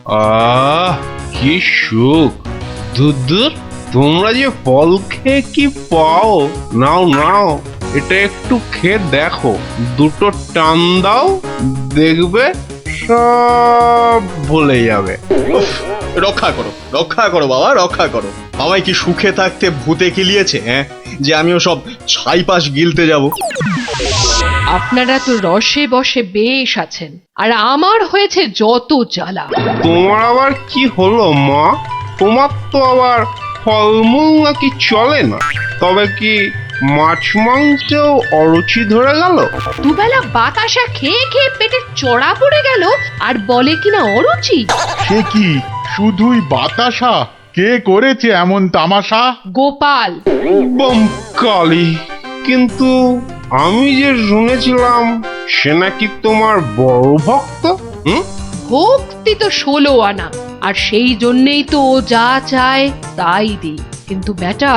কি সুখ! দূর, তোমরা যে ফল খেয়ে কি পাও! নাও নাও, এটা একটু খেয়ে দেখো, দুটো টান দাও, দেখবে সব ভুলে যাবে। উফ, রক্ষা করো বাবা, রক্ষা করো। আমায় কি সুখে থাকতে ভূতে কিলিয়েছে, হ্যাঁ, যে আমিও সব ছাইপাশ গিলতে যাব? আপনারা তো রসে বসে বেশ আছেন, আর আমার হয়েছে যত জ্বালা। তোমার আবার কি হলো মা? তোমার তো আবার ফলমূল নাকি চলে না, তবে কি মাছ মাংসেও অরুচি ধরে গেল? দুবেলা বাতাসা খেয়ে খেয়ে পেটে চড়া পড়ে গেল, আর বলে কিনা অরুচি। সে কি শুধুই বাতাসা? কে করেছে এমন তামাশা? গোপাল। বম কালি! কিন্তু আমি যে শুনেছিলাম সে নাকি তোমার বড় ভক্ত। ভক্তি তো 16 আনা, আর সেই জন্যেই তো ও যা চায় তাই দিই। কিন্তু বেটা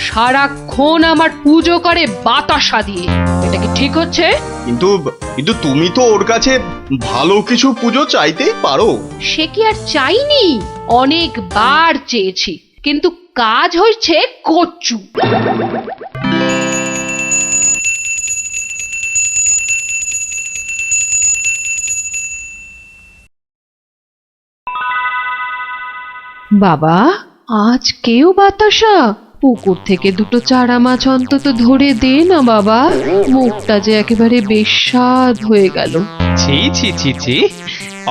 সারাক্ষণ আমার পুজো করে বাতাসা দিয়ে। এটা কি ঠিক হচ্ছে? কিন্তু কিন্তু তুমি তো ওর কাছে ভালো কিছু পুজো চাইতেই পারো। সে কি আর চাইনি? অনেকবার চেয়েছি, কিন্তু কাজ হচ্ছে কচ্ছু। বাবা, আজ কেউ বাতাসা? পুকুর থেকে দুটো চারা মাছ অন্তত ধরে দে না বাবা, মুখটা যে একেবারে বেস্বাদ হয়ে গেল। ছি ছি ছি ছি,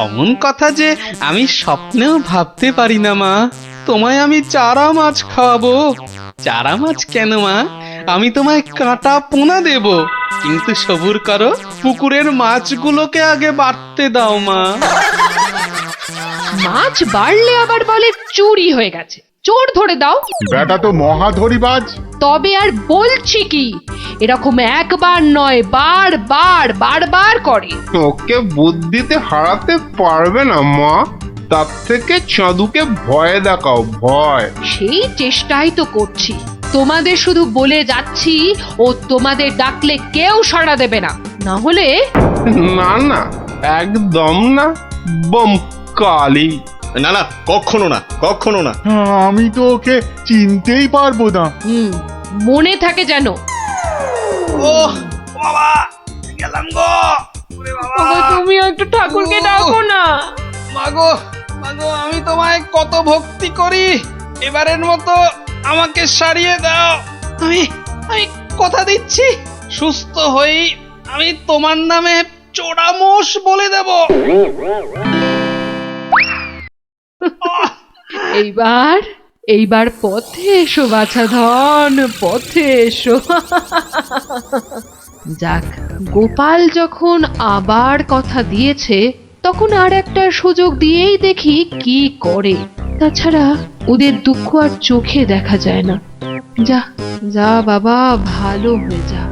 অমন কথা যে আমি স্বপ্নেও ভাবতে পারি না মা। তোমায় আমি চারা মাছ খাওয়াবো। চারা মাছ কেন মা, আমি তোমায় কাঁটা পোনা দেব, কিন্তু সবুর করো, পুকুরের মাছগুলোকে আগে বাড়তে দাও মা। মাছ বাড়লে আবার বলে চুরি হয়ে গেছে, চোর ধরে দাও। বেটা তো মহাধরিবাজ। তবে আর বলছি কি, এরকম একবার নয়, বারবার করে। ওকে বুদ্ধিতে হারাতে পারবে না মা, তার থেকে চাঁদুকে ভয় দেখাও, ভয়। সেই চেষ্টাই তো করছি। তোমাদের শুধু বলে যাচ্ছি, ও তোমাদের ডাকলে কেউ সাড়া দেবে না, না হলে। না না, একদম না, বম কালি! না না, কখনো না। আমি তো ওকে চিনতেই পারবো না। মনে থাকে যেন। ও বাবা, গেলাম গো। ওরে বাবা, তুমি একটু ঠাকুরকে ডাকো না। মাগো মাগো, আমি তোমায় কত ভক্তি করি, এবারের মতো আমাকে সারিয়ে দাও। আমি আমি কথা দিচ্ছি, সুস্থ হই আমি তোমার নামে চোরামোষ বলে দেব। এইবার পথে এসো বাছা ধন, পথে এসো। যাক, গোপাল যখন আবার কথা দিয়েছে, তখন আর একটা সুযোগ দিয়েই দেখি কি করে। তাছাড়া ওদের দুঃখ আর চোখে দেখা যায় না। যা যা বাবা, ভালো হয়ে যা।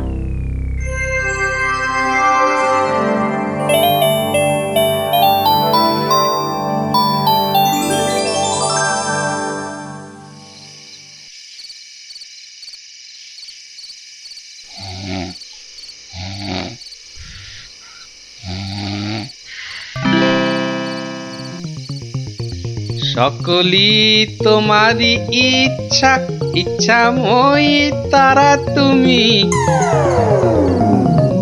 সকলি তোমারই ইচ্ছাময়ী তারা তুমি।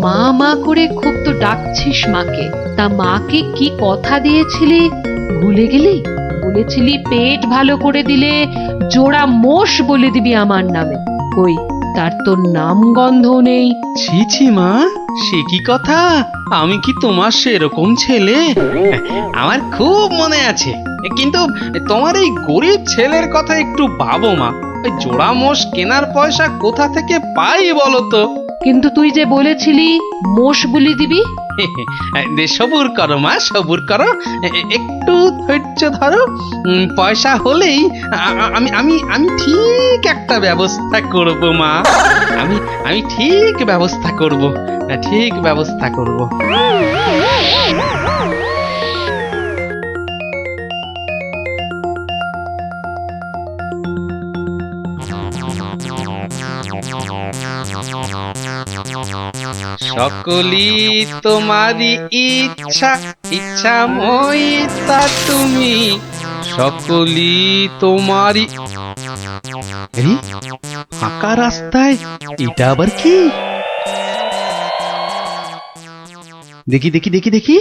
মা মা করে খুব তো ডাকছিস মাকে, তা মাকে কি কথা দিয়েছিলি ভুলে গেলি? বলেছিলি পেট ভালো করে দিলে জোড়া মোষ বলে দিবি আমার নামে। কই, তার তো নাম গন্ধ নেই। ছি ছি মা, সে কি কথা? আমি কি তোমার সেরকম ছেলে? আমার খুব মনে আছে, কিন্তু তোমার এই গরিব ছেলের কথা একটু ভাবো মা। ওই জোড়া মোষ কেনার পয়সা কোথা থেকে পাই বলো তো? কিন্তু তুই যে বলেছিলি মোষ বলি দিবি। সবুর করো মা, সবুর করো, একটু ধৈর্য ধরো। পয়সা হলেই আমি আমি আমি ঠিক একটা ব্যবস্থা করব মা। আমি ঠিক ব্যবস্থা করব। সকলি তোমারই ইচ্ছা ইচ্ছা মই তা তুমি, সকলই তোমারই। আরে, ফাঁকা রাস্তায় এটা আবার কি? দেখি দেখি দেখি দেখি।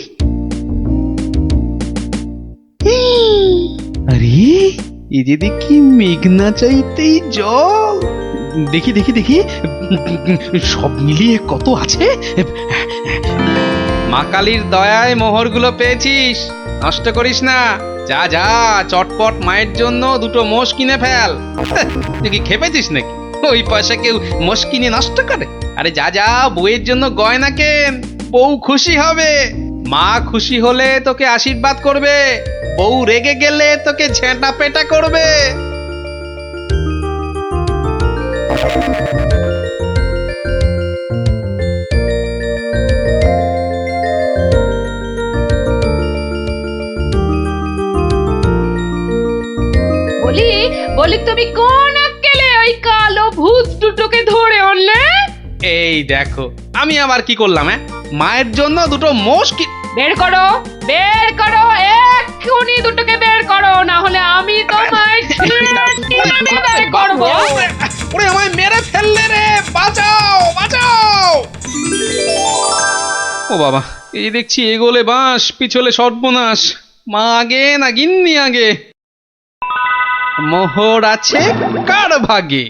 আরে, এই যে দেখি মেঘনা চাইতেই জল। দেখি দেখি দেখি, সব মিলিয়ে কত আছে। মা কালীর দয়ায় মোহরগুলো পেয়েছিস, নষ্ট করিস না। যা যা, চটপট মায়ের জন্য দুটো মোষ কিনে ফেল। তুই কি খেপেছিস নাকি? ওই পয়সা কেউ মোষ কিনে নষ্ট করে? আরে যা যা, বউয়ের জন্য গয়না কেন, বউ খুশি হবে। মা খুশি হলে তোকে আশীর্বাদ করবে, বউ রেগে গেলে তোকে ঝেঁটা পেটা করবে। বলি বলি তুমি কোন আক্কেলে ওই কালো ভূত দুটোকে ধরে আনলে? এই দেখো, আমি আবার কি করলাম? মায়ের জন্য দুটো মোষ কি। বের করো, বের করো, এক্ষুনি দুটোকে বের করো, না হলে আমি তোমায় বের করবো। ওরে, আমায় মেরে ফেললে রে! বাঁচাও, বাঁচাও! ও বাবা, এই দেখছি এগোলে বাঁশ, পিছলে সর্বনাশ। মা আগে না গিন্নি আগে? মোহর আছে কার ভাগে?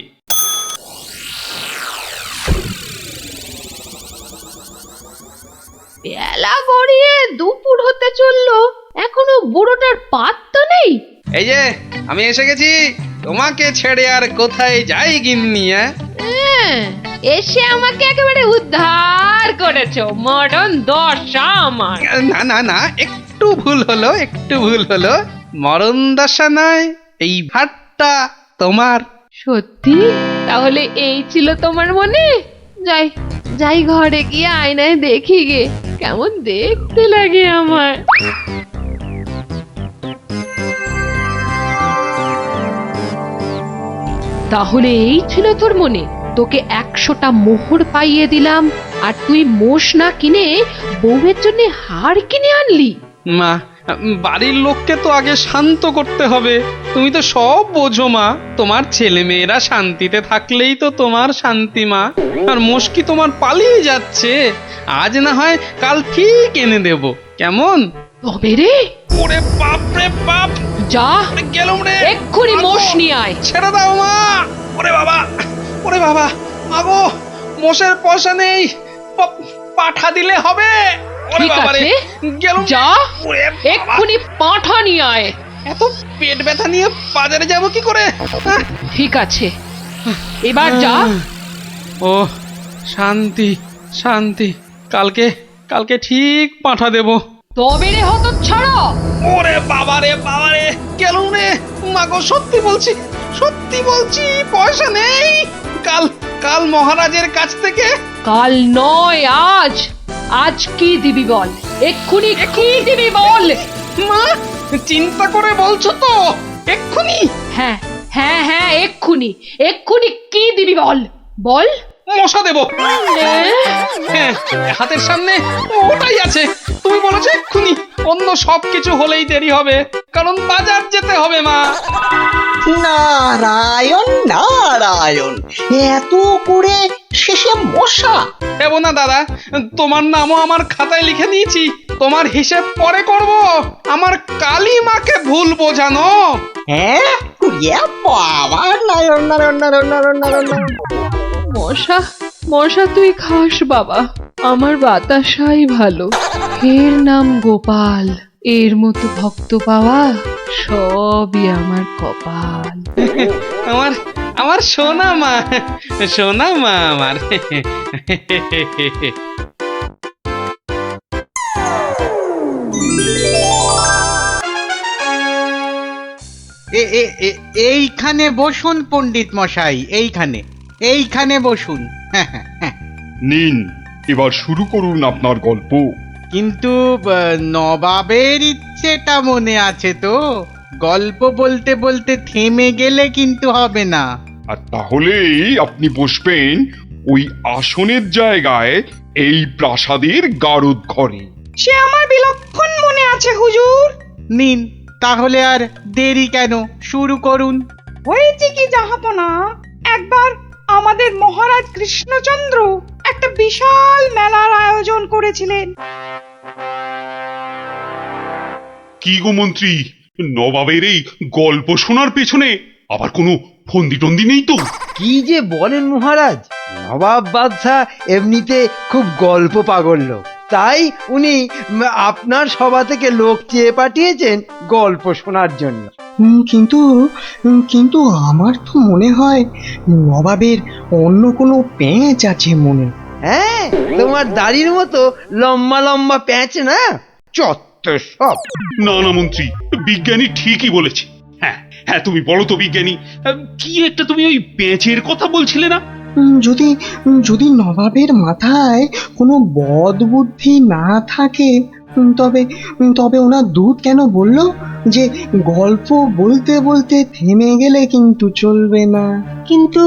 বেলা গড়িয়ে দুপুর হতে চললো, এখনো বুড়োটার পাত্তা নেই। এই যে আমি এসে গেছি, তোমাকে ছেড়ে আর কোথায় যাই গিন্নি? হ্যাঁ, এসে আমাকে একেবারে উদ্ধার করেছো। মরণ দশা আমার। না না না, একটু ভুল হলো, একটু ভুল হলো। মরণ দশা নয়, এই ভাতটা তোমার। সত্যি? তাহলে এই ছিল তোমার মনে? যাই যাই, ঘরে গিয়ে আয়নায় দেখি গে কেমন দেখতে লাগে আমার। তাহলে এই ছিল তোর মনে? তোকে 100টা মোহর পাইয়ে দিলাম, আর তুই মোষ না কিনে বউয়ের জন্য হার কিনে আনলি? মা, বাড়ির লোককে তো আগে শান্ত করতে হবে। তুমি তো সব বোঝো মা। তোমার ছেলে মেয়েরা শান্তিতে থাকলেই তো তোমার শান্তি মা। আর মুশকি তোমার পালিয়ে যাচ্ছে, আজ না হয় কাল ঠিক এনে দেব, কেমন? তবে রে, ওরে বাপ রে বাপ! যা, গেলুম রে! এক্ষুনি মোষ নিয়ে আয়। ছেড়ে দাও মা! ওরে বাবা, ওরে বাবা, আগো মোষের পয়সা নেই, পাঠা দিলে হবে। ওরে ঠিক বাবা রে, আছে, গেলুম। যা, ওরে বাবা! এক্ষুনি পাঁঠা নিয়ে আয়। এত পেট ব্যথা নিয়ে বাজারে যাব কি করে? ঠিক আছে, এবার যা। ও শান্তি, শান্তি। কালকে কালকে ঠিক পাঠা দেব। তবে রে হতচ্ছাড়া! ওরে বাবা রে বাবা রে, গেলুম রে! মাগো, সত্যি বলছি, সত্যি বলছি, পয়সা নেই। কাল কাল মহারাজের কাছ থেকে। কাল নয়, আজ। আজ কি দিবি বল, এক্ষুনি কি দিবি বল। মা, চিন্তা করে বলছো তো? এক্ষুনি? হ্যাঁ হ্যাঁ হ্যাঁ, এক্ষুনি এক্ষুনি কি দিবি বল, বল। মশা দেব। হ্যাঁ, হাতের সামনে ওটাই আছে। তুমি বলেছো এক্ষুনি, অন্য সবকিছু হলেই দেরি হবে, কারণ বাজার যেতে হবে মা। নারায়ণ নারায়ণ, এত করে শেষে মশা? দেব না দাদা, তোমার নামও আমার খাতায় লিখে দিয়েছি। তোমার হিসেব পরে করব। আমার কালী মাকে ভুল বোঝানো। হ্যাঁ, বাবা, নারায়ণ নারায়ণ নারায়ণ নারায়ণ নারায়ণ। মশা মশা তুই খাস বাবা, আমার বাতাসাই ভালো। এর নাম গোপাল, এর মতো ভক্ত পাওয়া সবই আমার কপাল। আমার আমার সোনা মা, সোনা মা আমার। এইখানে বসুন পণ্ডিত মশাই, এইখানে এইখানে বসুন। নিন, এবার শুরু করুন আপনার গল্প। কিন্তু নবাবের ইচ্ছেটা মনে আছে তো? গল্প বলতে বলতে থেমে গেলে কিন্তু হবে না। আর তাহলেই আপনি বসবেন ওই আসনের জায়গায়, এই প্রাসাদের গারদ ঘরে। সে আমার বিলক্ষণ আছে হুজুর। নিন তাহলে আর দেরি কেন, শুরু করুন। হয়েছে কি জাহাপনা, একবার আমাদের মহারাজ কৃষ্ণচন্দ্র একটা বিশাল মেলার আয়োজন করেছিলেন। কি গো মন্ত্রী, নবাবের এই গল্প শোনার পেছনে আবার কোনো ফন্দি টন্দি নেই তো? কি যে বলেন মহারাজ, নবাব বাদশাহ এমনিতে খুব গল্প পাগল লোক, তাই উনি আপনার সভা থেকে লোক চেয়ে পাঠিয়েছেন গল্প শোনার জন্য। কিন্তু কিন্তু আমার তো মনে হয় নবাবের অন্য কোনো পেঁচ আছে মনে। হ্যাঁ, তোমার দাড়ির মতো লম্বা লম্বা প্যাঁচ না, চত্ব সব। না না মন্ত্রী, বিজ্ঞানী ঠিকই বলেছে। হ্যাঁ হ্যাঁ, তুমি বলো তো বিজ্ঞানী, কি একটা তুমি ওই পেঁচের কথা বলছিলে না? যদি যদি নবাবের মাথায় কোনো বদ বুদ্ধি না থাকে, তবে তবে ওনার দূত কেন বললো যে গল্প বলতে বলতে থেমে গেলে কিন্তু চলবে না? কিন্তু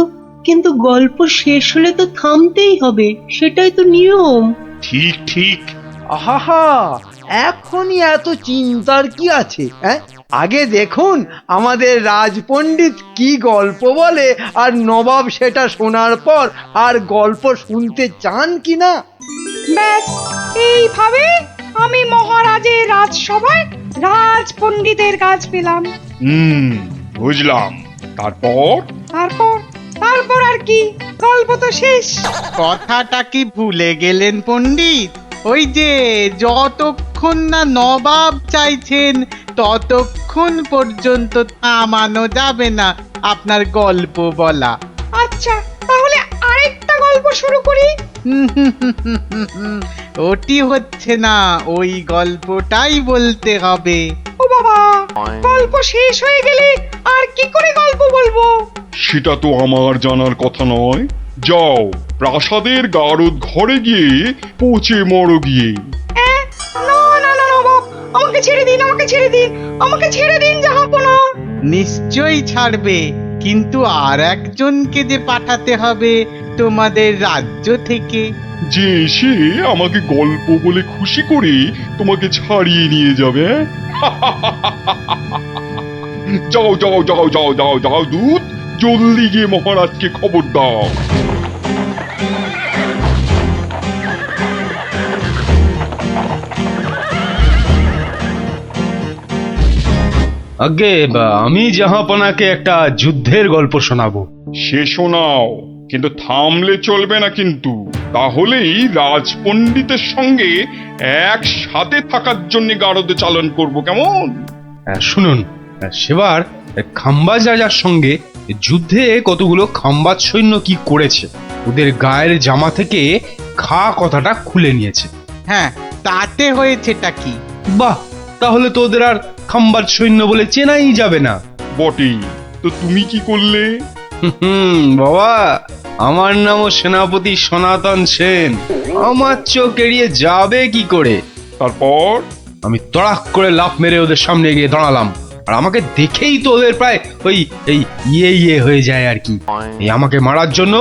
কিন্তু গল্প শেষ হলে তো থামতেই হবে, সেটাই তো নিয়ম। ঠিক ঠিক। আহা, এখনই এত চিন্তার কি আছে? হ্যাঁ, আগে দেখুন আমাদের রাজপণ্ডিত কি গল্প বলে, আর নবাব সেটা শোনার পর আর গল্প শুনতে চান কি না। ব্যাস, এইভাবে আমি মহারাজের রাজসভায় রাজ পণ্ডিতের কাজ পেলাম। বুঝলাম। তারপর? তারপর তারপর আর কি, গল্প তো শেষ। কথাটা কি ভুলে গেলেন পণ্ডিত? ওই যে যতক্ষণ না নবাব চাইছেন ততক্ষণ পর্যন্ত থামানো যাবে না আপনার গল্প বলা। আচ্ছা, তাহলে আরেকটা গল্প শুরু করি। ওটি হচ্ছে না, ওই গল্পটাই বলতে হবে। ও বাবা, গল্প শেষ হয়ে গেলে আর কি করে গল্প বলবো? সেটা তো আমার জানার কথা নয়। যাও, প্রাসাদের গারদ ঘরে গিয়ে পচে মরো গিয়ে। না না না নবাব, আমাকে ছেড়ে দিন, আমাকে ছেড়ে দিন, আমাকে ছেড়ে দিন জাহাপনা। নিশ্চয়ই ছাড়বে, কিন্তু আর একজনকে যে পাঠাতে হবে তোমাদের রাজ্য থেকে। যে এসে আমাকে গল্প বলে খুশি করে তোমাকে ছাড়িয়ে নিয়ে যাবে। যাও যাও যাও যাও যাও যাও দূত, জলদি গিয়ে মহারাজকে খবর দাও। আগে আমি জাহাপনাকে একটা যুদ্ধের গল্প শোনাবো। সে শোনাও, কিন্তু থামলে চলবে না কিন্তু, তাহলেই রাজপণ্ডিতের সঙ্গে একসাথে থাকার জন্য গারদে চালন করব, কেমন? শুনুন, সেবার খাম্বাজ রাজার সঙ্গে যুদ্ধে কতগুলো খাম্বাজ সৈন্য কি করেছে, ওদের গায়ের জামা থেকে খা কথাটা খুলে নিয়েছে। হ্যাঁ, তাতে হয়েছেটা কি? বাহ, তাহলে তো ওদের আর খাম্বাজ সৈন্য বলে চেনাই যাবে না। বটেই তো, তুমি কি করলে? বাবা, আমার নামও সেনাপতি সনাতন সেন, আমার চোখ এড়িয়ে যাবে কি করে? তারপর? আমি তড়াক করে লাফ মেরে ওদের সামনে গিয়ে দাঁড়ালাম, আর আমাকে দেখেই তো ওদের প্রায় ওই এই ইয়ে হয়ে যায় আর কি। এই আমাকে মারার জন্য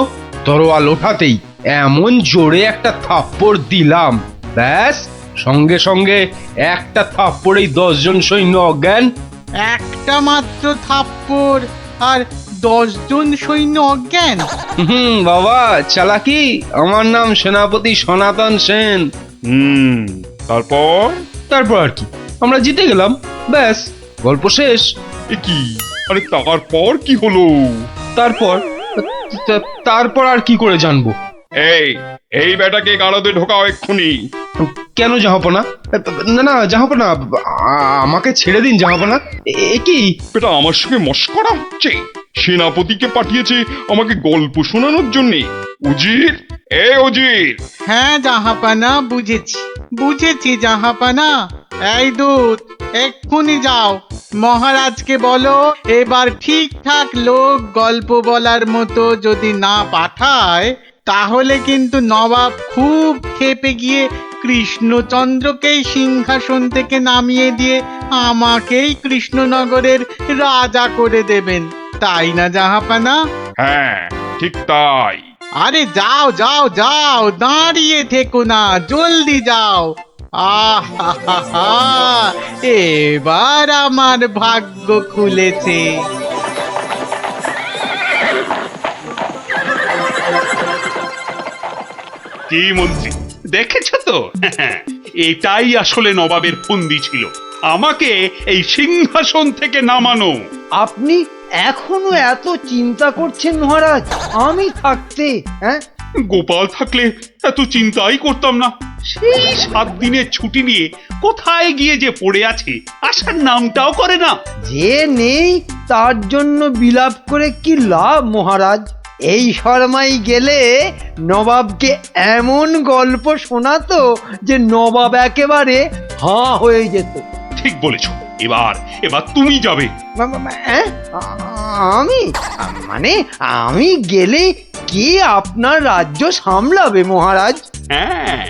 তরোয়াল ওঠাতেই এমন জোরে একটা থাপ্পড় দিলাম, ব্যাস সঙ্গে সঙ্গে একটা থাপ্পড়েই 10 জন সৈন্য অজ্ঞান। একটা মাত্র থাপ্পড় আর 10 জন সৈন্য অজ্ঞান? বাবা, চালাকি। আমার নাম সেনাপতি সনাতন সেন। তারপর? তারপর আর কি, আমরা জিতে গেলাম, ব্যাস গল্প শেষ। এ কি? আরে তারপর কি হলো? তারপর আর কি করে জানবো? এই এই বেটাকে গারদে ঢোকাও এক্ষুনি। কেন জাহাপনা? না না জাহাপনা, আমাকে ছেড়ে দিন জাহাপনা। এ কি? বেটা আমার সঙ্গে মশকরা হচ্ছে? সেনাপতিকে পাঠিয়েছে আমাকে গল্প শোনানোর জন্যে। উজির, এ উজির। হ্যাঁ জাহাপানা, বুঝেছি বুঝেছি জাহাপানা। এই দূত, এক্ষুনি যাও, মহারাজকে বলো এবার ঠিকঠাক লোক গল্প বলার মতো যদি না পাঠায় তাহলে কিন্তু নবাব খুব ক্ষেপে গিয়ে কৃষ্ণচন্দ্রকেই সিংহাসন থেকে নামিয়ে দিয়ে আমাকেই কৃষ্ণনগরের রাজা করে দেবেন, তাই না জাহাপানা? হ্যাঁ, ঠিক তাই। আরে যাও যাও যাও, দাঁড়িয়ে থেকো না, জলদি যাও। আহা, এবার আমার ভাগ্য খুলেছে। কি মন্ত্রী, দেখেছো তো? এটাই আসলে নবাবের ফন্দি ছিল, আমাকে এই সিংহাসন থেকে নামানো। আপনি এখনো এত চিন্তা করছেন মহারাজ আমি থাকতে? হ্যাঁ, গোপাল থাকলে এত চিন্তাই করতাম না। সেই 7 দিনের ছুটি নিয়ে কোথায় গিয়ে যে পড়ে আছে, আসার নামটাও করে না। যে নেই তার জন্য বিলাপ করে কি লাভ মহারাজ? এই শর্মাই গেলে নবাবকে এমন গল্প শোনাতো যে নবাব একেবারে হাঁ হয়ে যেত। ঠিক বলেছ, এবার এবার তুমি যাবে। হ্যাঁ? আমি মানে আমি গেলে কে আপনার রাজ্য সামলাবে মহারাজ? হ্যাঁ,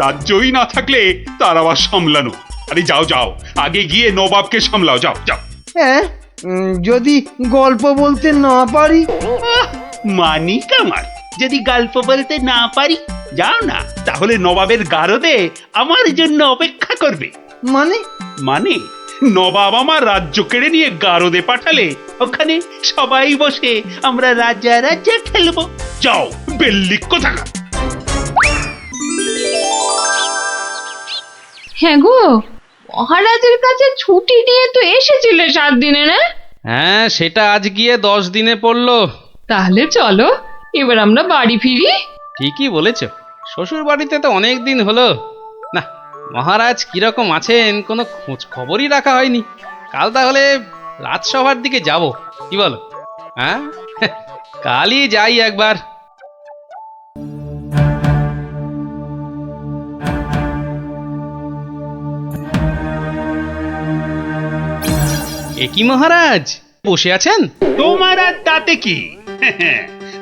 রাজ্যই না থাকলে তার আবার সামলানো। আরে যাও যাও, আগে গিয়ে নবাবকে সামলাও, যাও যাও। হ্যাঁ, যদি গল্প বলতে না পারি? মানিক আমার, যদি গল্প বলতে না পারি, যাও না, তাহলে নবাবের গারদে আমার জন্য অপেক্ষা করবে। মানে মানে নবাব আমার রাজ্য কেড়ে নিয়ে গারদে পাঠালে ওখানে সবাই বসে আমরা রাজা রাজা খেলবো। যাও, বেল্লিক কোথাকার। হ্যাঁ গো, মহারাজের কাছে ছুটি নিয়ে তো এসেছিলে 7 দিনে, না? হ্যাঁ, সেটা আজ গিয়ে 10 দিনে পড়লো। তাহলে চলো এবার আমরা বাড়ি ফিরি। ঠিকই বলেছ, শ্বশুর বাড়িতে তো অনেক দিন হলো না। মহারাজ কিরকম আছেন কোনো খোঁজ খবরই রাখা হয়নি। কাল তাহলে রাজসভার দিকে যাব, কি বলো? হ্যাঁ, কালই যাই একবার। এ কি মহারাজ, বসে আছেন? তোমার আর তাতে কি?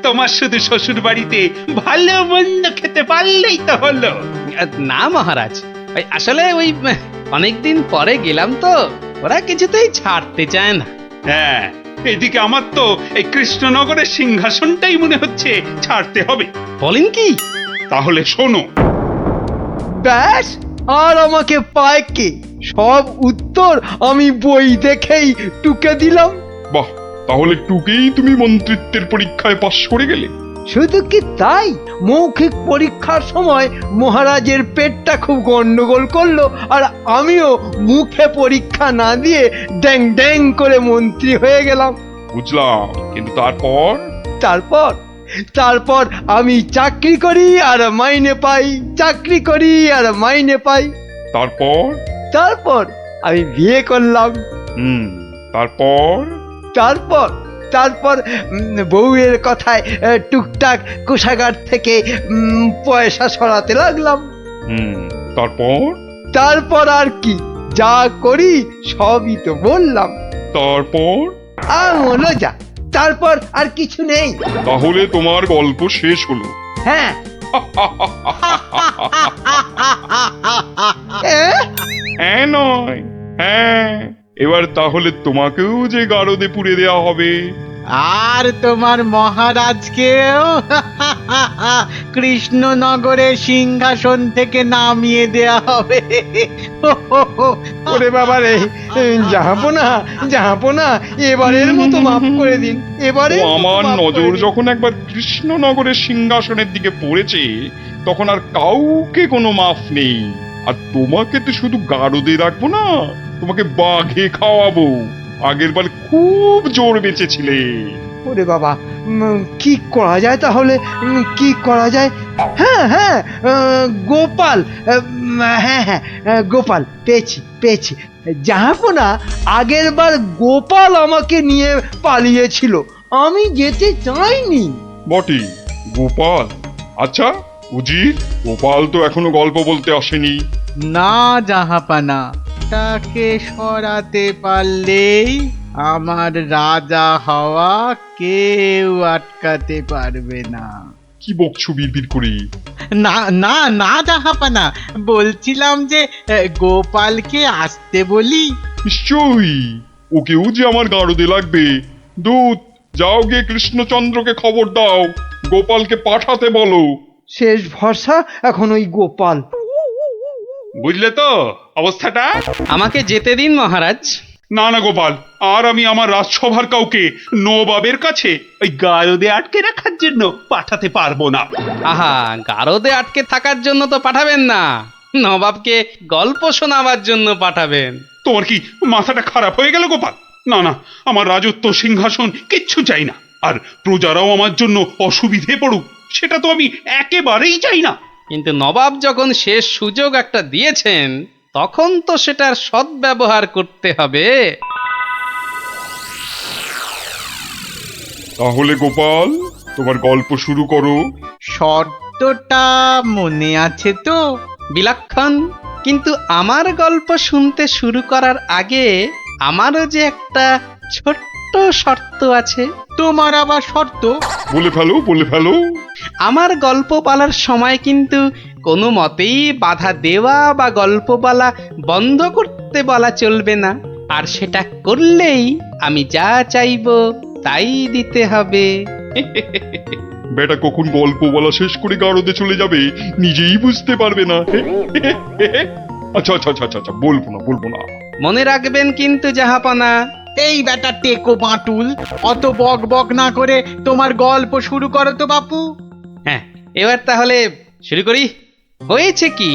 তোমার শুধু শ্বশুর বাড়িতে ভালো মন্দ খেতে পারলেই তো হলো। না মহারাজ, ওই আসলে ওই অনেকদিন পরে গেলাম তো, ওরা কিছুতেই ছাড়তে চায় না। হ্যাঁ, এদিকে আমার তো এই কৃষ্ণনগরের সিংহাসনটাই মনে হচ্ছে ছাড়তে হবে। বলেন কি? তাহলে শোনো। ব্যাস, আর আমাকে পায় কে? সব উত্তর আমি বই দেখেই টুকে দিলাম। বাহ, তাহলে টুকেই তুমি মন্ত্রিত্বের পরীক্ষায় পাশ করে গেলে। শুধু কি তাই, মৌখিক পরীক্ষার সময় মহারাজের পেটটা খুব গন্ডগোল করলো, আর আমিও মুখে পরীক্ষা না দিয়ে ড্যাং ড্যাং করে মন্ত্রী হয়ে গেলাম। বুঝলাম, কিন্তু তারপর? তারপর তারপর আমি চাকরি করি আর মাইনে পাই, চাকরি করি আর মাইনে পাই। তারপর? তারপর আমি বিয়ে করলাম। তারপর? তারপর তারপর বউয়ের কথায় টুকটাক কোষাগার থেকে পয়সা সরাতে লাগলাম। তারপর? তারপর আর কি, যা করি সবই তো বললাম। তারপর? হলো যা, তারপর আর কিছু নেই। তাহলে তোমার গল্প শেষ হলো? হ্যাঁ। হ্যাঁ নয়, হ্যাঁ। এবার তাহলে তোমাকেও যে গারদে পুড়ে দেওয়া হবে, আর তোমার মহারাজকেও কৃষ্ণনগরের সিংহাসন থেকে নামিয়ে দেয়া হবে। ওরে বাবা রে, জাহাপনা, এবারের মতো মাফ করে দিন, এবারে। আমার নজর যখন একবার কৃষ্ণনগরের সিংহাসনের দিকে পড়েছে, তখন আর কাউকে কোনো মাফ নেই। আর তোমাকে তো শুধু গারদে রাখবো না, তোমাকে বাঘে খাওয়াবো। আগের বার খুব জোর বেঁচেছিলে। ওরে বাবা, কি করা যায় তাহলে, কি করা যায়? হ্যাঁ হ্যাঁ, গোপাল, হ্যাঁ হ্যাঁ, গোপাল পেয়েছি। জাহাপনা, আগের বার গোপাল আমাকে নিয়ে পালিয়েছিল, আমি যেতে চাইনি। বটে, গোপাল? আচ্ছা উজির, গোপাল তো এখনো গল্প বলতে আসেনি। না জাহাপানা, তাকে সরাতে পারলেই আমার রাজা হওয়া কেউ আটকাতে পারবে না। কি বকছো বিড়বিড় করে? না না না জাহাপানা, বলছিলাম যে গোপালকে আসতে বলি। নিশ্চয়ই, ওকেও যে আমার গারদে লাগবে। দূত, যাও গিয়ে কৃষ্ণচন্দ্রকে খবর দাও, গোপালকে পাঠাতে বলো। শেষ ভরসা এখন ওই গোপাল। বুঝলে তো অবস্থাটা? আমাকে যেতে দিন মহারাজ। না না গোপাল, আর আমি আমার রাজসভার কাউকে নবাবের কাছে ওই গারদে আটকে রাখার জন্য পাঠাতে পারবো না। আহা, গারদে আটকে থাকার জন্য তো পাঠাবেন না, নবাবকে গল্প শোনাবার জন্য পাঠাবেন। তোমার কি মাথাটা খারাপ হয়ে গেল গোপাল? না না, আমার রাজত্ব সিংহাসন কিচ্ছু চাই না, আর প্রজারাও আমার জন্য অসুবিধে পড়ুক সেটা তো আমি একেবারেই চাই না। কিন্তু নবাব যখন শেষ সুযোগ একটা দিয়েছেন, তখন তো সেটার সদ্ব্যবহার করতে হবে। তাহলে গোপাল, তোমার গল্প শুরু করো। শর্তটা মনে আছে তো? বিলক্ষণ। কিন্তু আমার গল্প শুনতে শুরু করার আগে আমারও যে একটা ছোট্ট শর্ত আছে। তোমার আবার শর্ত? বলে ফেলো, বলে ফেলো। আমার গল্প বলার সময় কিন্তু কোনো মতেই বাধা দেওয়া বা গল্প বলা বন্ধ করতে বলা চলবে না। আর সেটা করলেই আমি যা চাইবো তাই দিতে হবে। বেটা কখন গল্প বলা শেষ করে গারদে চলে যাবে নিজেই বুঝতে পারবে না। আচ্ছা আচ্ছা আচ্ছা আচ্ছা, বলবো না, বলবো না। মনে রাখবেন কিন্তু জাহাপনা। এই বেটা টেকো বাঁটুল, অত বক বক না করে তোমার গল্প শুরু করো তো বাপু। হ্যাঁ, এবার তাহলে শুরু করি। হয়েছে কি,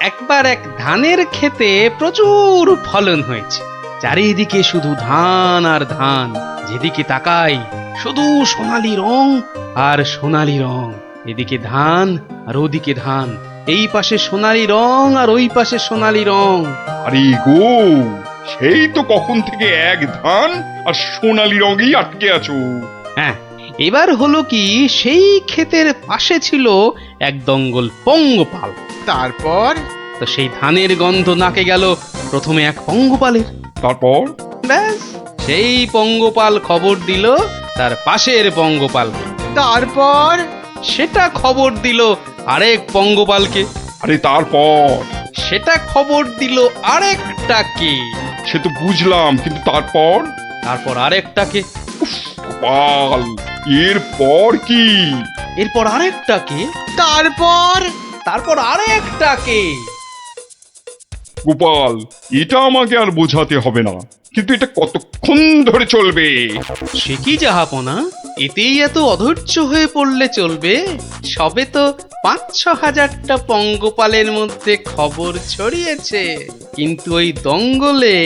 একবার এক ধানের ক্ষেতে প্রচুর ফলন হয়েছে। চারিদিকে শুধু ধান আর ধান, যেদিকে তাকাই শুধু সোনালী রং আর সোনালী রং। এদিকে ধান আর ওদিকে ধান, এই পাশে সোনালী রং আর ওই পাশে সোনালী রং। আরে গো, সেই তো কখন থেকে এক ধান আর সোনালী রঙেই আটকে আছো। হ্যাঁ, এবার হলো কি, সেই ক্ষেতের পাশে ছিল এক দঙ্গল পঙ্গপাল। তারপর? তো সেই ধানের গন্ধ নাকে গেল প্রথমে এক পঙ্গপালের। তারপর? ব্যাস, সেই পঙ্গপাল খবর দিল তার পাশের পঙ্গপালকে। তারপর? সেটা খবর দিল আরেক পঙ্গপালকে। আরে তারপর? সেটা খবর দিল আরেকটাকে। সে তো বুঝলাম, কিন্তু তারপর? তারপর আরেকটাকে। গোপাল, এরপর কি? এরপর আরেকটাকে। তারপর? তারপর আরেকটাকে। গোপাল, এটা আমাকে আর বোঝাতে হবে না, কিন্তু এটা কতক্ষণ ধরে চলবে? সে কি জাহাপনা, এতেই এত অধৈর্য হয়ে পড়লে চলবে? সবে তো ৫-৬ হাজারটা পঙ্গপালের মধ্যে খবর ছড়িয়েছে, কিন্তু ওই দঙ্গলে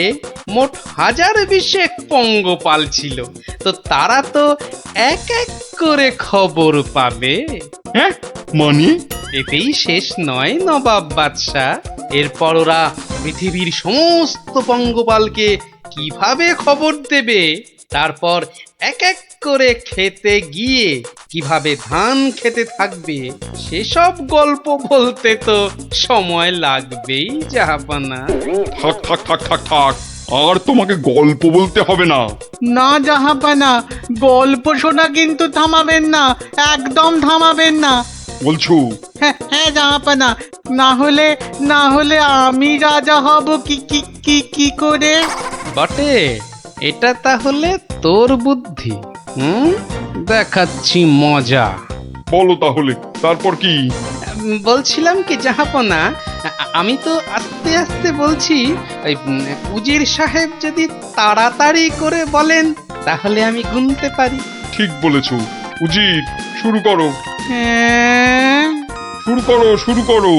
মোট ১০২০ পঙ্গপাল ছিল। তো তারা তো এক এক করে খবর পাবে। হ্যাঁ, মানে? এতেই শেষ নয় নবাব বাদশাহ। এরপর ওরা পৃথিবীর সমস্ত পঙ্গপালকে কিভাবে খবর দেবে, তারপর এক এক করে খেতে গিয়ে কিভাবে ধান খেতে থাকবে, সেসব গল্প বলতে তো সময় লাগবেই জাহাপনা। থাক থাক থাক থাক থাক, আর তোমাকে গল্প বলতে হবে না। না জাহাপানা, গল্প শোনা কিন্তু থামাবেন না, একদম থামাবেন না। বলছো? হ্যাঁ হ্যাঁ জাহাপানা, না হলে আমি রাজা হব কি কি কি কি করে? বটে, এটা তাহলে তোর বুদ্ধি। দেখাচ্ছি মজা। বলো তাহলে, তারপর কি? বলছিলাম কি জাহাপনা, আমি তো আস্তে আস্তে বলছি। ওই উজির সাহেব যদি তাড়াতাড়ি করে বলেন তাহলে আমি গুনতে পারি। ঠিক বলেছো। উজির, শুরু করো। হ্যাঁ, শুরু করো, শুরু করো।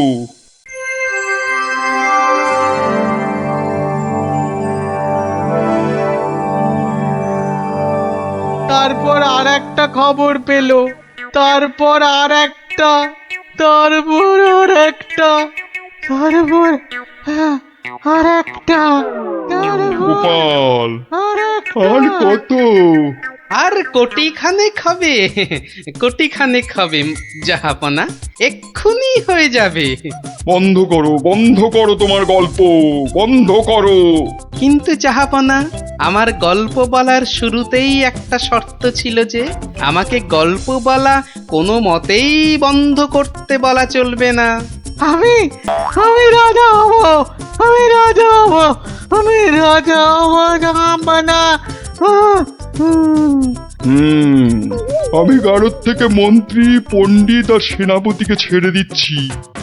তারপর আর একটা খবর পেল, তারপর আর একটা, তারপর আর একটা, তারপর আর একটা, গোপাল, আর আর কত? আর কোটি খানেক হবে, কোটি খানেক হবে জাহাপনা, এক্ষুনি হয়ে যাবে। বন্ধ করো, বন্ধ করো তোমার গল্প, বন্ধ করো। কিন্তু জাহাপনা, আমার গল্প বলার শুরুতেই একটা শর্ত ছিল যে আমাকে গল্প বলা কোনো মতেই বন্ধ করতে বলা চলবে না। আমি রাজা হব, আমি রাজা হব, আমি রাজা হব জাহাপানা। আমি গারদ থেকে মন্ত্রী, পণ্ডিত আর সেনাপতিকে ছেড়ে দিচ্ছি,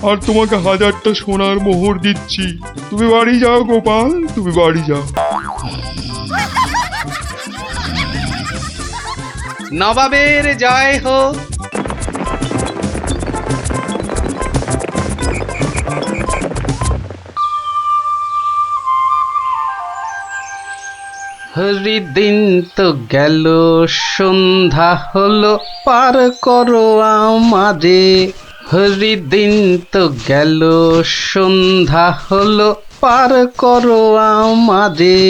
আর তোমাকে 1000টা সোনার মোহর দিচ্ছি। তুমি বাড়ি যাও গোপাল, তুমি বাড়ি যাও। নবাবের জয় হোক। হরিদিন তো গেল, সন্ধ্যা হলো, পার করো আমারে। হরিদিন তো গেল, সন্ধ্যা হলো, পার করো আমারে।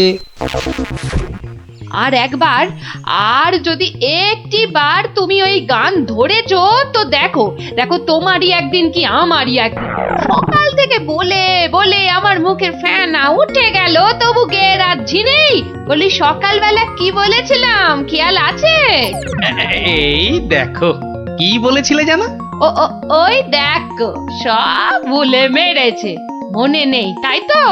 আর একবার, আর যদি একটি বার তুমি ওই গান ধরেছো তো দেখো দেখো, তোমারই একদিন কি আমারই একদিন। সকাল থেকে বলে বলে আমার মুখের ফেনা উঠে গেল, তবু গে রাখছি নেই। বলি সকালবেলা কি বলেছিলাম, খেয়াল আছে? এই দেখো, কি বলেছিলে জানো? ওই দেখো, সব ভুলে মেরেছে, মনে নেই তাই তো?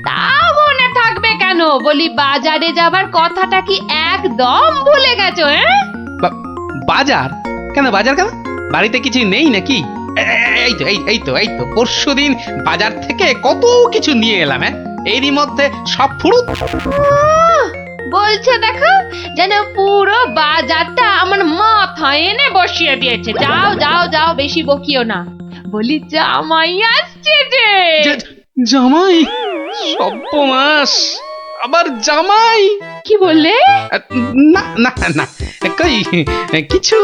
তাও মনে থাকবে কেন? বলি বাজারে যাবার কথাটা কি একদম ভুলে গেছো? বাজার কেন? বাজার কেন? বাড়িতে কিছু নেই নাকি? এই তো পরশুদিন বাজার থেকে কত কিছু নিয়ে এলাম। এরই মধ্যে সব ফুরুত বলছে, দেখো যেন পুরো বাজারটা আমার মাথায় এনে বসিয়ে দিয়েছে। যাও যাও যাও, বেশি বকিও না। বলি জামাই আসছে যে। জামাই? সর্বনাশ, আবার জামাই? কি বললে? না না না, কই কিছু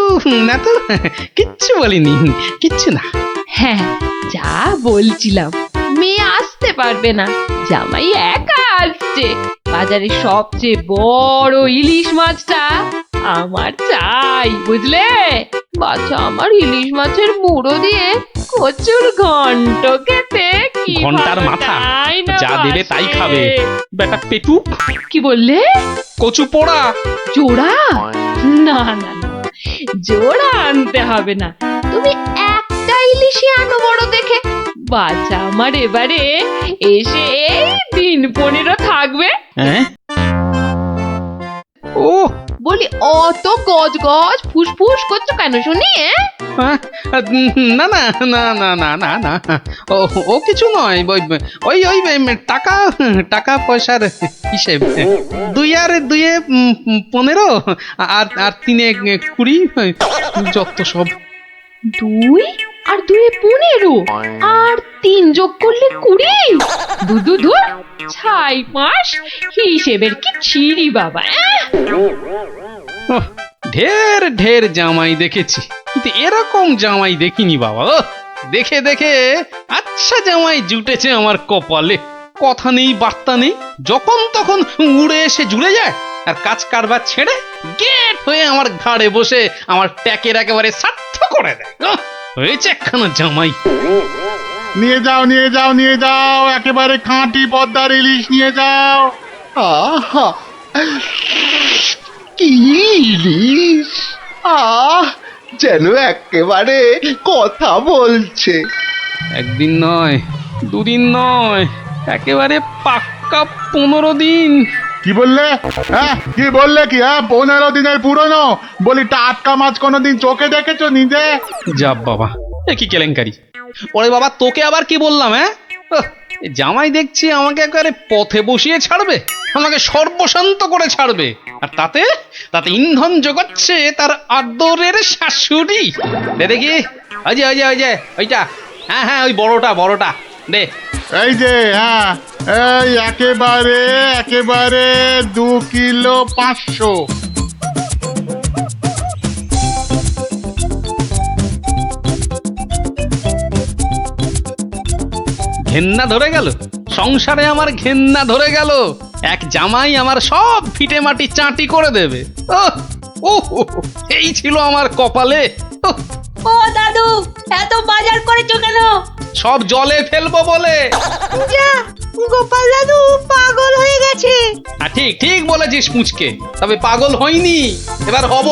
না তো, কিচ্ছু বলিনি, কিচ্ছু না। হ্যাঁ, যা বলছিলাম, মেয়ে আসতে পারবে না, জামাই একা আসছে। বাজারে সবচেয়ে বড় ইলিশ মাছটা আমার চাই, বুঝলে? বাচ্চা আমার ইলিশ মাছের মুড়ো দিয়ে কচুর ঘন্ট খেতে কি ঘন্টার মাথা যা দেবে তাই খাবে বেটা পেটু। কি বললে? কচু পোড়া জোড়া? না না না, জোড়া আনতে হবে না, তুমি একটা ইলিশই আনো বড় দেখে। বাচ্চা আমার এবারে এসে দিন-15 থাকবে। ও বলি, অত গজ গজ ফুসফুস করছো কেন শুনি? না না না না না না না, ও কিছু নয়, ওই ওই টাকা টাকা পয়সার হিসেব। 2 আর 2 15, আর 3 20, যত সব। 2 আর 2 15, আর 3 যোগ করলে 20। দু 6 হিসেবের কি ছিরি বাবা। ঢের ঢের জামাই দেখেছি, কিন্তু এরকম জামাই দেখিনি বাবা। দেখে দেখে আচ্ছা জামাই জুটেছে আমার কপালে। কথা নেই, বার্তা নেই, যখন তখন উড়ে এসে জুড়ে যায়, আর কাজ কারবার ছেড়ে গেট হয়ে আমার ঘাড়ে বসে আমার ট্যাকের একেবারে সার্থ করে দেয়। হয়েছে একখানা জামাই। নিয়ে যাও নিয়ে যাও নিয়ে যাও, একেবারে খাঁটি পদ্মার ইলিশ নিয়ে যাও। আহা, কি ইলিশ! যেন একেবারে কথা বলছে। একদিন নয়, 2 দিন নয়, একেবারে পাক্কা 15 দিন। কি বললে? কি বললে? কি 15 দিনের পুরনো? বলি টাটকা মাছ কোনোদিন চোখে দেখেছো নিজে? যা বাবা, এ কি কেলেঙ্কারি! ওরে বাবা, তোকে আবার কি বললাম? জামাই দেখছি আমাকে একেবারে পথে বসিয়ে ছাড়বে, আমাকে সর্বশান্ত করে ছাড়বে, আর তাতে তাতে ইন্ধন যোগাচ্ছে তার আদরের শাশুড়ি। দে দেখি, ওই যে ওইটা, হ্যাঁ ওই বড়টা দে। এই যে, এই একেবারে 2 কিলো 500। ঘেন্না ধরে গেল, সংসারে আমার ঘেন্না ধরে গেল। এক জামাই আমার সব ফিটে মাটি চাটি করে দেবে। এই ছিল আমার কপালে। ও দাদু, এত বাজার করেছো কেন? সব জলে ফেলবো বলে। যা, গোপাল দাদু পাগল হয়ে গেছে। ঠিক ঠিক বলেছিস মুচকে, তবে পাগল হইনি, এবার হব।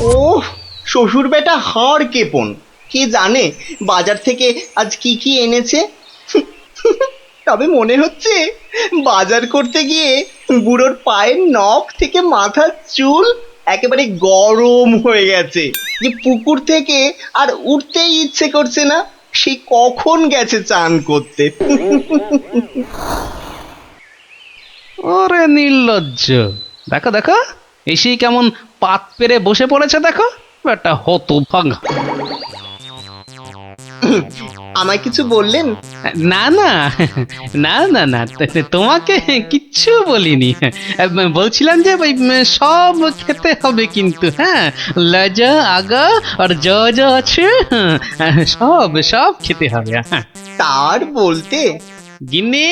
ও শ্বশুর বেটা হাড় কেপন, কে জানে বাজার থেকে আজ কি কি এনেছে। তবে মনে হচ্ছে বাজার করতে গিয়ে বুড়োর পায়ের নখ থেকে মাথার চুল একেবারে গরম হয়ে গেছে, যে পুকুর থেকে আর উঠতেই ইচ্ছে করছে না। সে কখন গেছে চান করতে। ওরে নির্লজ্জ, দেখো দেখো এসেই কেমন পাত পেরে বসে পড়েছে, দেখো একটা হতভাগা। আমায় কিছু বললেন? না না না না না, তোমাকে কিচ্ছু বলিনি। বলছিলাম যে ওই সব খেতে হবে কিন্তু, হ্যাঁ, লজা আগা আর যা যা আছে সব সব খেতে হবে। হ্যাঁ, তার বলতে গিন্নি,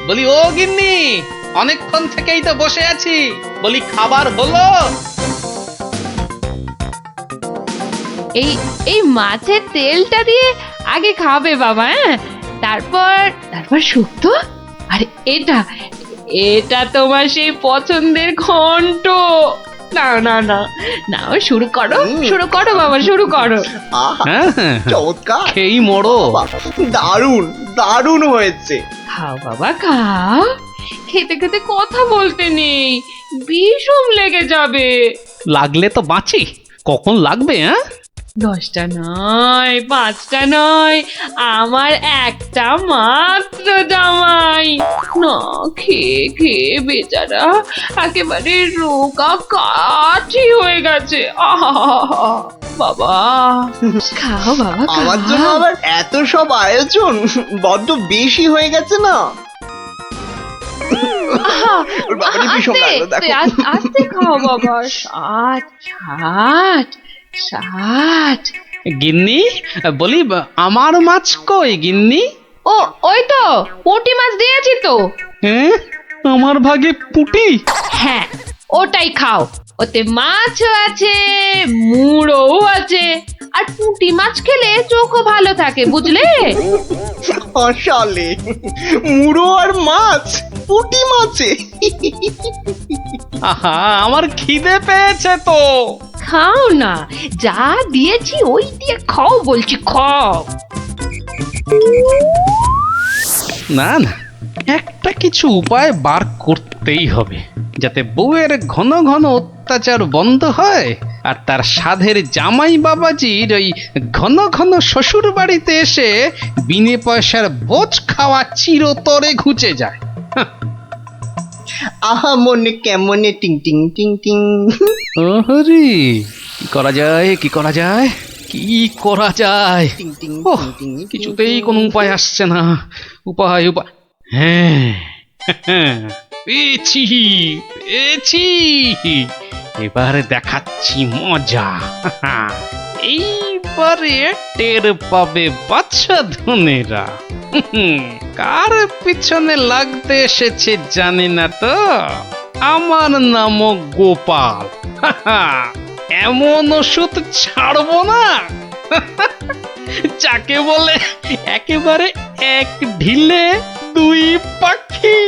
বলি ও গিন্নি, অনেকক্ষণ থেকেই তো বসে আছি, বলি খাবার হলো? এই এই মাছের তেলটা দিয়ে আগে খাবে বাবা, হ্যাঁ, তারপর তারপর শুক্তো। আরে এটা এটা তোমার সেই পছন্দের ঘন্ট। না না না না, শুরু করো শুরু করো বাবা, শুরু করো। আহা, হ্যাঁ হ্যাঁ, চমৎকার, খেয়েই মরো। দারুণ দারুণ হয়েছে। খাও বাবা খাও, খেতে খেতে কথা বলতে নেই, বিষম লেগে যাবে। লাগলে তো বাঁচি, কখন লাগবে? হ্যাঁ, 10টা নয়, 5টা নয়, আমার একটা মাত্র জামাই। না খেয়ে খেয়ে বেচারা একেবারে রোগা কাঠি হয়ে গেছে। আহা বাবা, খাও বাবা আমার জন্য খাও। আবার এত সব আয়োজন বড্ড বেশি হয়ে গেছে না? আহা, ওর বাবারই ভীষণ আস্তে, লাগলো, দেখো। আস্তে খাও বাবা। 60 60। গিন্নি, বলি আমার মাছ কই গিন্নি? ও ওই তো পুঁটি মাছ দিয়েছি তো। হ্যাঁ, আমার ভাগে পুটি? হ্যাঁ, ওটাই খাও, ওতে মাছও আছে, মুড়োও আছে, আর পুঁটি মাছ খেলে চোখও ভালো থাকে, বুঝলে? আসলে মুড়ো আর মাছ, পুঁটি মাছে। আহা, আমার খিদে পেয়েছে তো। খাও না, যা দিয়েছি ওই দিয়ে খাও বলছি, খাও। না না, একটা কিছু উপায় বার করতেই হবে, যাতে বউয়ের ঘন ঘন অত্যাচার বন্ধ হয়, আর তার সাধের জামাই বাবাজির ওই ঘন ঘন শ্বশুর বাড়িতে এসে বিনে পয়সার বোঝ খাওয়া চিরতরে ঘুচে যায়। আহা মনে কেমনে টিং টিং টিং টিং। ওহরি, কি করা যায়, কি করা যায়, কি করা যায়? টিং টিং ওহ, টিং টিং। কিছুতেই কোনো উপায় আসছে না। উপায় উপায়, হ্যাঁ পেয়েছি পেয়েছি, এবারে দেখাচ্ছি মজা। এইবারে টের পাবে বাচ্চা ধনেরা কার পিছনে লাগতে এসেছে জানি না তো। আমার নাম গোপাল। এমন ওষুধ ছাড়বো না যাকে বলে একেবারে এক ঢিলে দুই পাখি।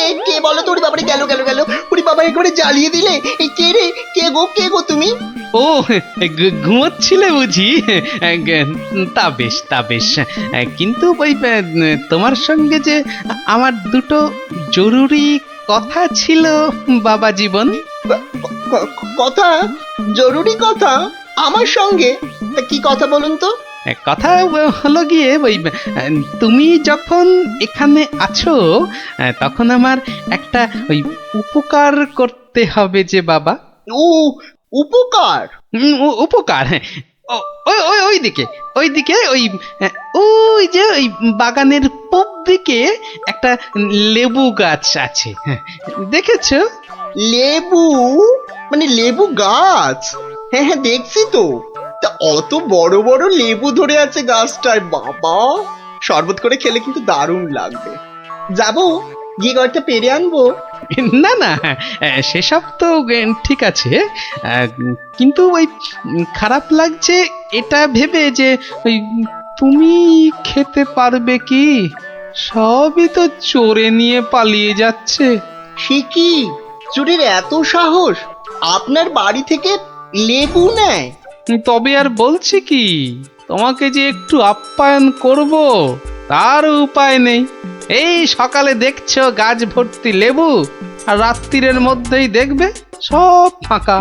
এই কে বলো তো? ওরে বাবারে, গেল গেল গেল। ওরে বাবা, একেবারে জ্বালিয়ে দিলে। এই কে রে? কে গো তুমি? ও, ঘুমোচ্ছিলে বুঝি? তা বেশ তা বেশ, কিন্তু ওই তোমার সঙ্গে যে আমার দুটো জরুরি কথা ছিল বাবা জীবন। কথা? জরুরি কথা আমার সঙ্গে? তা কি কথা বলুন তো? কথা হলো গিয়ে ওই তুমি যখন এখানে আছো তখন আমার একটা ওই উপকার করতে হবে যে বাবা। ও, উপকার? উপকার, হ্যাঁ। ওইদিকে ওই যে ওই বাগানের পূব দিকে একটা লেবু গাছ আছে, দেখেছো? লেবু? মানে লেবু গাছ? হ্যাঁ হ্যাঁ, দেখছি তো। তা অত বড় বড় লেবু ধরে আছে গাছটায়, বাবা! শরবত করে খেলে কিন্তু দারুণ লাগবে। যাবো গিয়ে ঘরটা পেরে আনবো? না না, সেসব তো ঠিক আছে, কিন্তু ওই খারাপ লাগছে এটা ভেবে যে ওই তুমি খেতে পারবে কি? সবই তো চোরে নিয়ে পালিয়ে যাচ্ছে। সে কি, চোরের এত সাহস? আপনার বাড়ি থেকে লেবু নেয়? তবে আর বলছি কি, তোমাকে যে একটু আপ্যায়ন করব তার উপায় নেই। এই সকালে দেখছো গাছ ভর্তি লেবু, আর রাত্রির মধ্যেই দেখবে সব ফাঁকা।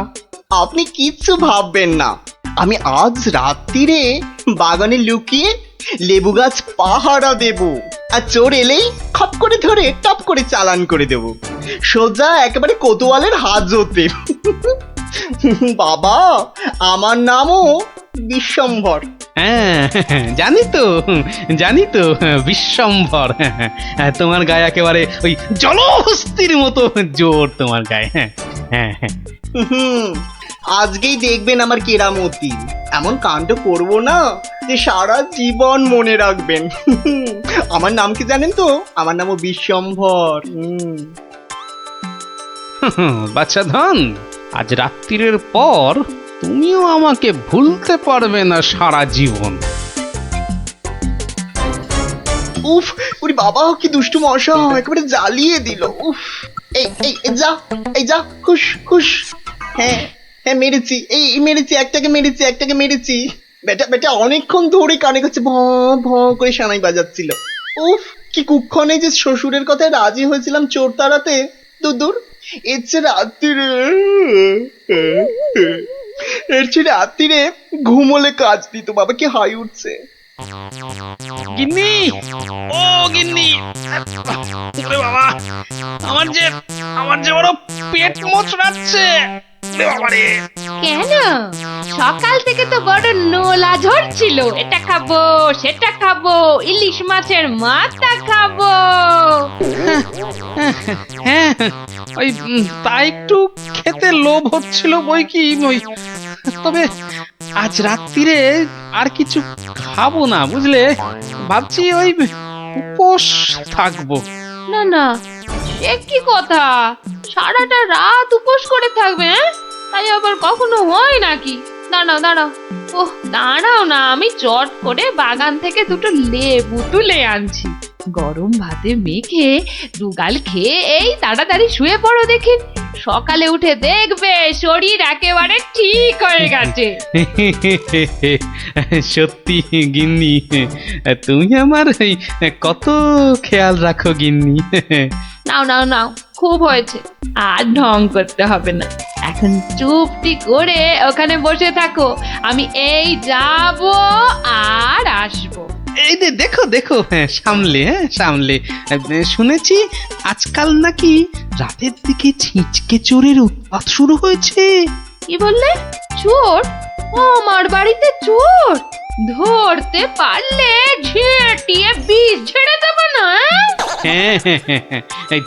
আপনি কিচ্ছু ভাববেন না, আমি আজ রাত্রিরে বাগানে লুকিয়ে লেবু গাছ পাহারা দেব, আর চোর এলেই খপ করে ধরে টপ করে চালান করে দেব, সোজা একেবারে কোতোয়ালের হাজতে। বাবা, আমার নামও বিশ্বম্ভর। হ্যাঁ, জানি তো বিশ্বম্ভর। তোমার গায়ে একেবারে ওই জলহস্তির মতো জোর তোমার গায়ে। হ্যাঁ, আজকেই দেখবেন আমার কেরামতি। এমন কাণ্ড করবো না যে সারা জীবন মনে রাখবেন। আমার নাম কি জানেন তো? আমার নামও বিশ্বম্ভর। বাচ্চা ধন, আজ রাত্রির পর তুমিও আমাকে ভুলতে পারবে না সারা জীবন। উফ, ওরে বাবা, কি দুষ্টু মশা, একেবারে জ্বালিয়ে দিল। উফ, এই যা খুশ খুশ। হ্যাঁ, মেরেছি, মেরেছি, একটাকে মেরেছি। বেটা অনেকক্ষণ ধরে কানে কাছে ভ ভ করে সানাই বাজাচ্ছিল। উফ, কি কুক্ষণে যে শ্বশুরের কথায় রাজি হয়েছিলাম চোর তাড়াতে। দূর, এর চেয়ে রাত্রিরে ঘুমোলে কাজ দিত। বাবা, কি হাই উঠছে। গিন্নি, ও গিন্নি, ওরে বাবা, আমার যে বড় পেট মোচড়াচ্ছে। কেন? সকাল থেকে তো বড় নোলা ঝরছিল, এটা খাবো সেটা খাবো, ইলিশ মাছের মাথা খাবো। হ্যাঁ, ওই তাই একটু খেতে লোভ হচ্ছিল বই কি। তবে আজ রাত্রিরে আর কিছু খাবো না, বুঝলে। ভাবছি ওই উপোস থাকবো। না, সে কি কথা? সারাটা রাত উপোস করে থাকবে? তাই আবার কখনো হয় নাকি? দাঁড়াও, ওহ দাঁড়াও না, আমি চট করে বাগান থেকে দুটো লেবু তুলে আনছি। গরম ভাতে মেখে দুগাল খেয়ে এই তাড়াতাড়ি শুয়ে পড়ো দেখি। সকালে উঠে দেখবে শরীর একেবারে ঠিক হয়ে গেছে। সত্যি গিন্নি, তুমি আমার কত খেয়াল রাখো গিন্নি। নাও, খুব হয়েছে, আর ঢং করতে হবে না। এখন চুপটি করে ওখানে বসে থাকো, আমি এই যাব আর আসবো। এই দেখো, সামলে। শুনেছি আজকাল নাকি রাতের দিকে ছিঁচকে চোরের উৎপাত শুরু হয়েছে। কি বললে? চোর? আমার বাড়িতে চোর? ধরতে পারলে ঝেঁটিয়ে বিষ ঝেড়ে দেবো না? হ্যাঁ,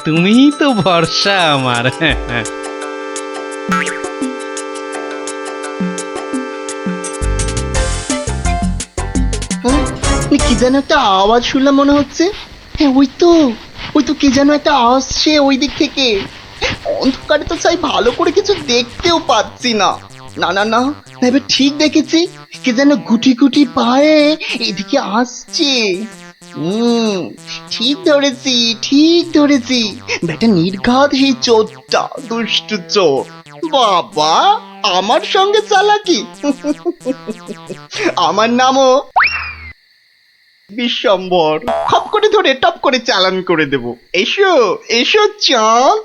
তুমিই তো ভরসা আমার। কি যেন একটা আওয়াজ শুনলাম মনে হচ্ছে। হ্যাঁ, ওই তো কি যেন একটা আসছে ওই দিক থেকে। অন্ধকারে তো চাই ভালো করে কিছু দেখতেও পাচ্ছি না। না, এবার ঠিক দেখেছি, কি যেন গুটি গুটি পায়ে এদিকে আসছে। ঠিক ধরেছি, বেটা নির্ঘাত সেই চোরটা, দুষ্টু চোর। বাবা, আমার সঙ্গে চালাকি। আমার নামও বিশ্বম্ভর। খপ করে ধরে টপ করে চালান করে দেব। এসো চাঁদ,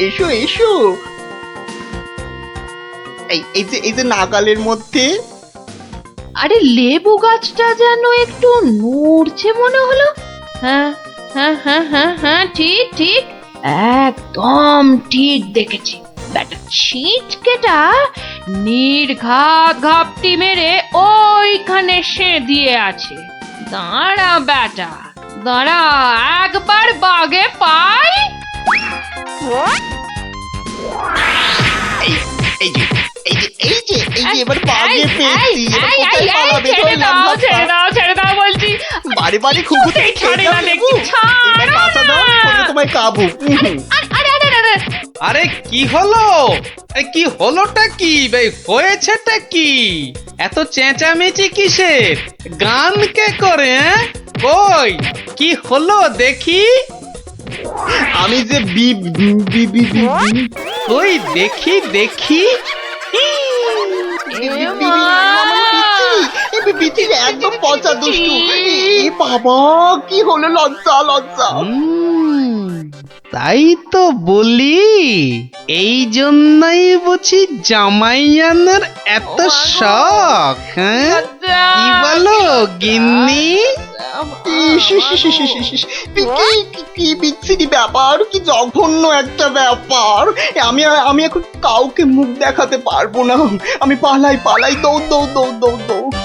এসো। এই যে নাগালের মধ্যে। আরে লেবু গাছটা যেন একটু নড়ছে মনে হলো। হ্যাঁ, ঠিক, একদম ঠিক দেখেছি। ব্যাটা ছিটকেটা নির্ঘাত ঘাপটি মেরে ওইখানে সে দিয়ে আছে। দাঁড়া বেটা, একবার বাগে পাই। এই যে এবার বাগে পেয়েছি। ছেড়ে দাও বলছি। বারে বারে খুবু চোখেই ছাড়ে না দেখছি, এবার বাঁচা দাও, বলে তোমায় কাবু। আরে আরে আরে আরে কি হলো? আরে কি হলোটা কি বে, হয়েছেটা কি? এত চেঁচামেচি কিসের? গান কে করে? কই কি হলো দেখি? আমি যে বি বি বি বি বি- ওই দেখি দেখি। বিচির একদম পচা দুষ্টু। এ বাবা, কি হলো? লজ্জা লজ্জা। তাই তো বলি, এই জন্যই বুঝি জামাইয়ানের এত শখ, হ্যাঁ? কি বলো গিন্নি? কি বিচ্ছিরি ব্যাপার, কি জঘন্য একটা ব্যাপার। আমি এখন কাউকে মুখ দেখাতে পারবো না। আমি পালাই পালাই, দৌড় দৌড় দৌড় দৌড় দৌড়।